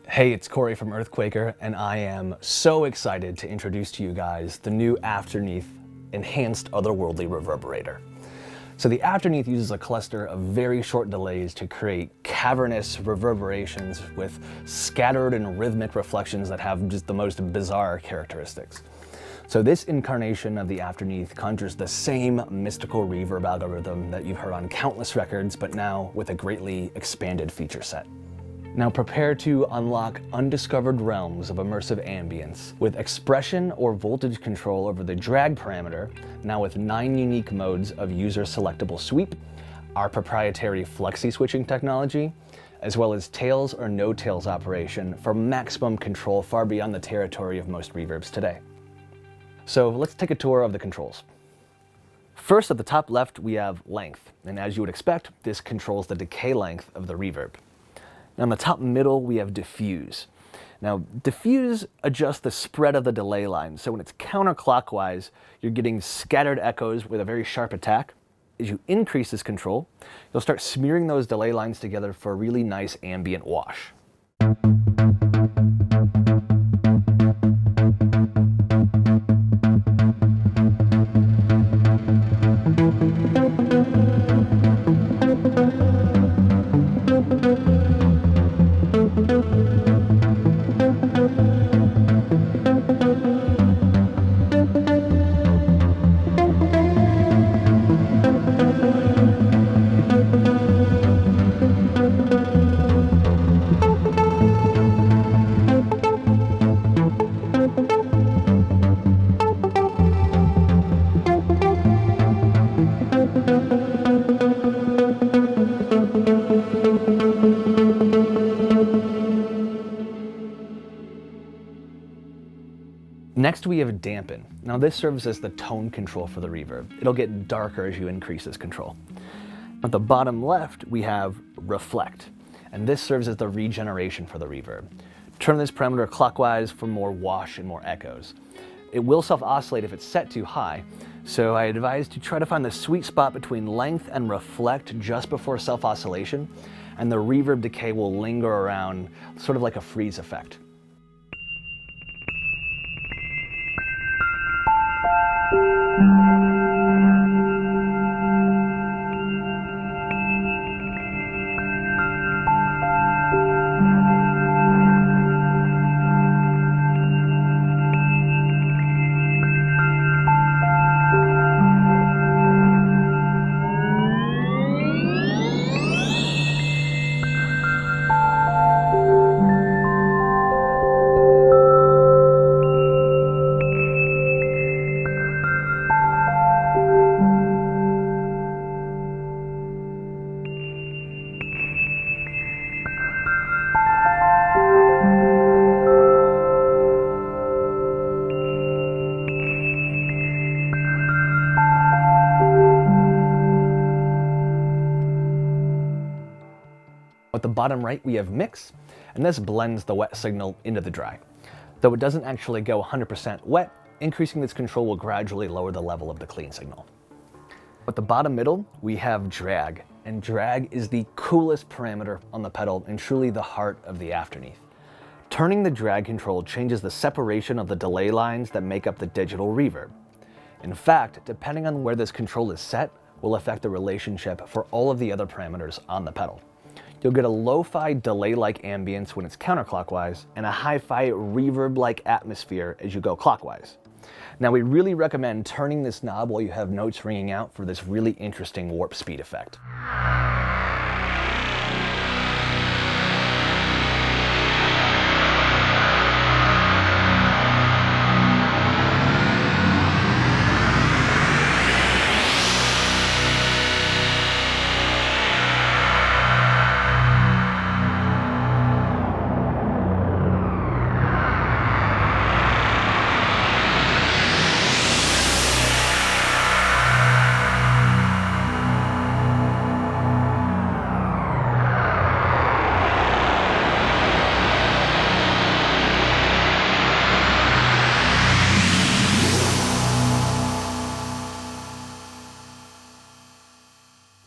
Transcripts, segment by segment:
Hey, it's Cory from EarthQuaker, and I am so excited to introduce to you guys the new Afterneath enhanced Otherworldly Reverberator. So the Afterneath uses a cluster of very short delays to create cavernous reverberations with scattered and rhythmic reflections that have just the most bizarre characteristics. So this incarnation of the Afterneath conjures the same mystical reverb algorithm that you've heard on countless records, but now with a greatly expanded feature set. Now prepare to unlock undiscovered realms of immersive ambience with expression or voltage control over the drag parameter, now with 9 unique modes of user selectable sweep, our proprietary Flexi-Switching technology, as well as tails or no tails operation for maximum control far beyond the territory of most reverbs today. So let's take a tour of the controls. First, at the top left, we have length, and as you would expect, this controls the decay length of the reverb. Now in the top middle, we have diffuse. Now diffuse adjusts the spread of the delay line, so when it's counterclockwise, you're getting scattered echoes with a very sharp attack. As you increase this control, you'll start smearing those delay lines together for a really nice ambient wash. Next we have dampen. Now this serves as the tone control for the reverb. It'll get darker as you increase this control. At the bottom left we have reflect, and this serves as the regeneration for the reverb. Turn this parameter clockwise for more wash and more echoes. It will self-oscillate if it's set too high, so I advise to try to find the sweet spot between length and reflect just before self-oscillation, and the reverb decay will linger around, sort of like a freeze effect. At the bottom right, we have mix, and this blends the wet signal into the dry. Though it doesn't actually go 100% wet, increasing this control will gradually lower the level of the clean signal. At the bottom middle, we have drag, and drag is the coolest parameter on the pedal and truly the heart of the Afterneath. Turning the drag control changes the separation of the delay lines that make up the digital reverb. In fact, depending on where this control is set, will affect the relationship for all of the other parameters on the pedal. You'll get a lo-fi delay-like ambience when it's counterclockwise, and a hi-fi reverb-like atmosphere as you go clockwise. Now we really recommend turning this knob while you have notes ringing out for this really interesting warp speed effect.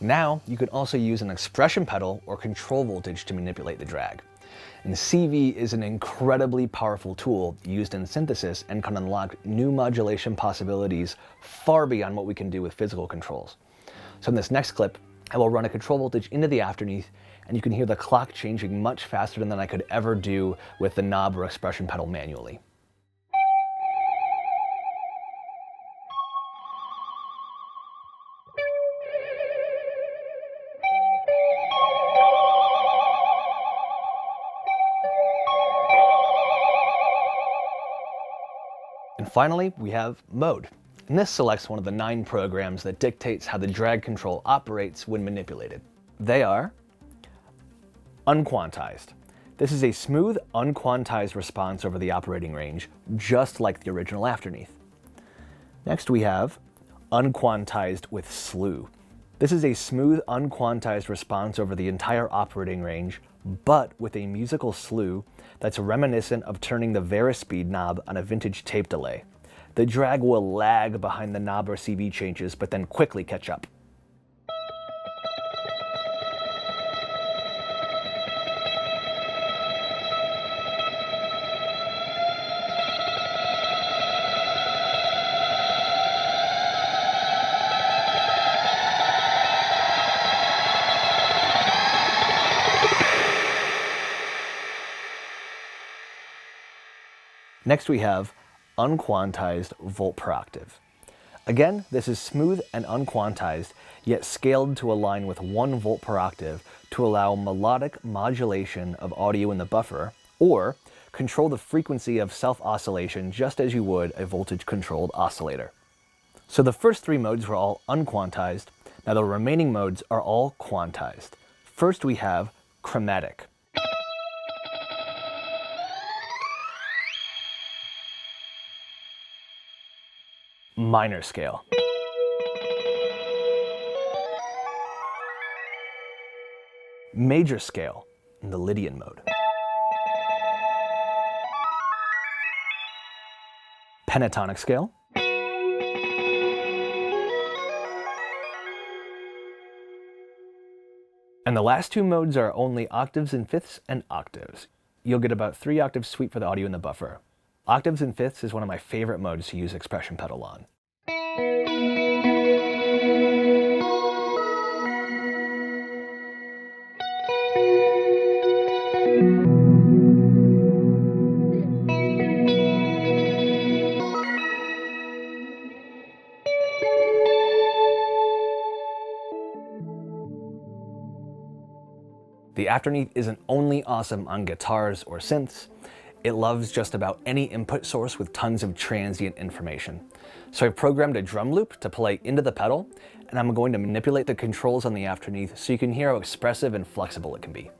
Now, you can also use an expression pedal or control voltage to manipulate the drag. And CV is an incredibly powerful tool used in synthesis and can unlock new modulation possibilities far beyond what we can do with physical controls. So in this next clip, I will run a control voltage into the Afterneath, and you can hear the clock changing much faster than I could ever do with the knob or expression pedal manually. And finally, we have mode. And this selects one of the 9 programs that dictates how the drag control operates when manipulated. They are unquantized. This is a smooth, unquantized response over the operating range, just like the original Afterneath. Next we have unquantized with slew. This is a smooth, unquantized response over the entire operating range, but with a musical slew that's reminiscent of turning the Varispeed knob on a vintage tape delay. The drag will lag behind the knob or CV changes, but then quickly catch up. Next we have unquantized volt per octave. Again, this is smooth and unquantized, yet scaled to align with 1 volt per octave to allow melodic modulation of audio in the buffer, or control the frequency of self-oscillation just as you would a voltage-controlled oscillator. So the first 3 modes were all unquantized. Now the remaining modes are all quantized. First we have chromatic. Minor scale. Major scale in the Lydian mode. Pentatonic scale. And the last 2 modes are only octaves and fifths and octaves. You'll get about 3 octaves sweep for the audio in the buffer. Octaves and fifths is one of my favorite modes to use expression pedal on. The Afterneath isn't only awesome on guitars or synths, it loves just about any input source with tons of transient information. So I've programmed a drum loop to play into the pedal, and I'm going to manipulate the controls on the Afterneath so you can hear how expressive and flexible it can be.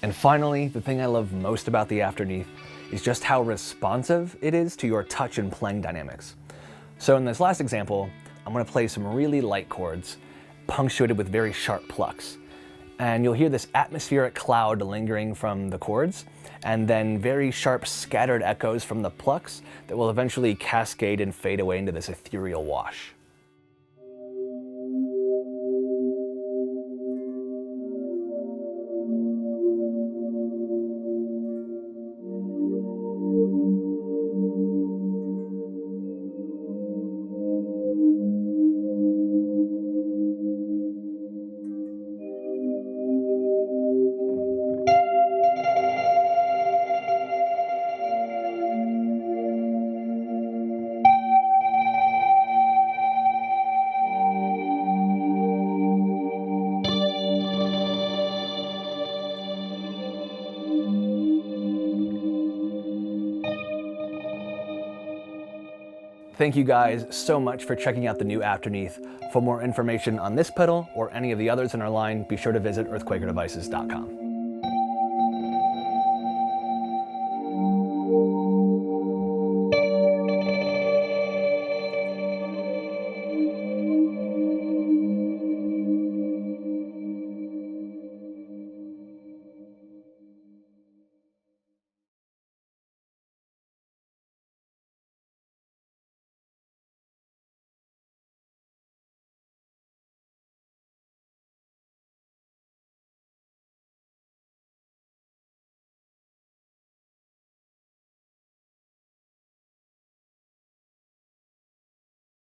And finally, the thing I love most about the Afterneath is just how responsive it is to your touch and playing dynamics. So in this last example, I'm going to play some really light chords, punctuated with very sharp plucks. And you'll hear this atmospheric cloud lingering from the chords, and then very sharp scattered echoes from the plucks that will eventually cascade and fade away into this ethereal wash. Thank you guys so much for checking out the new Afterneath. For more information on this pedal or any of the others in our line, be sure to visit earthquakerdevices.com.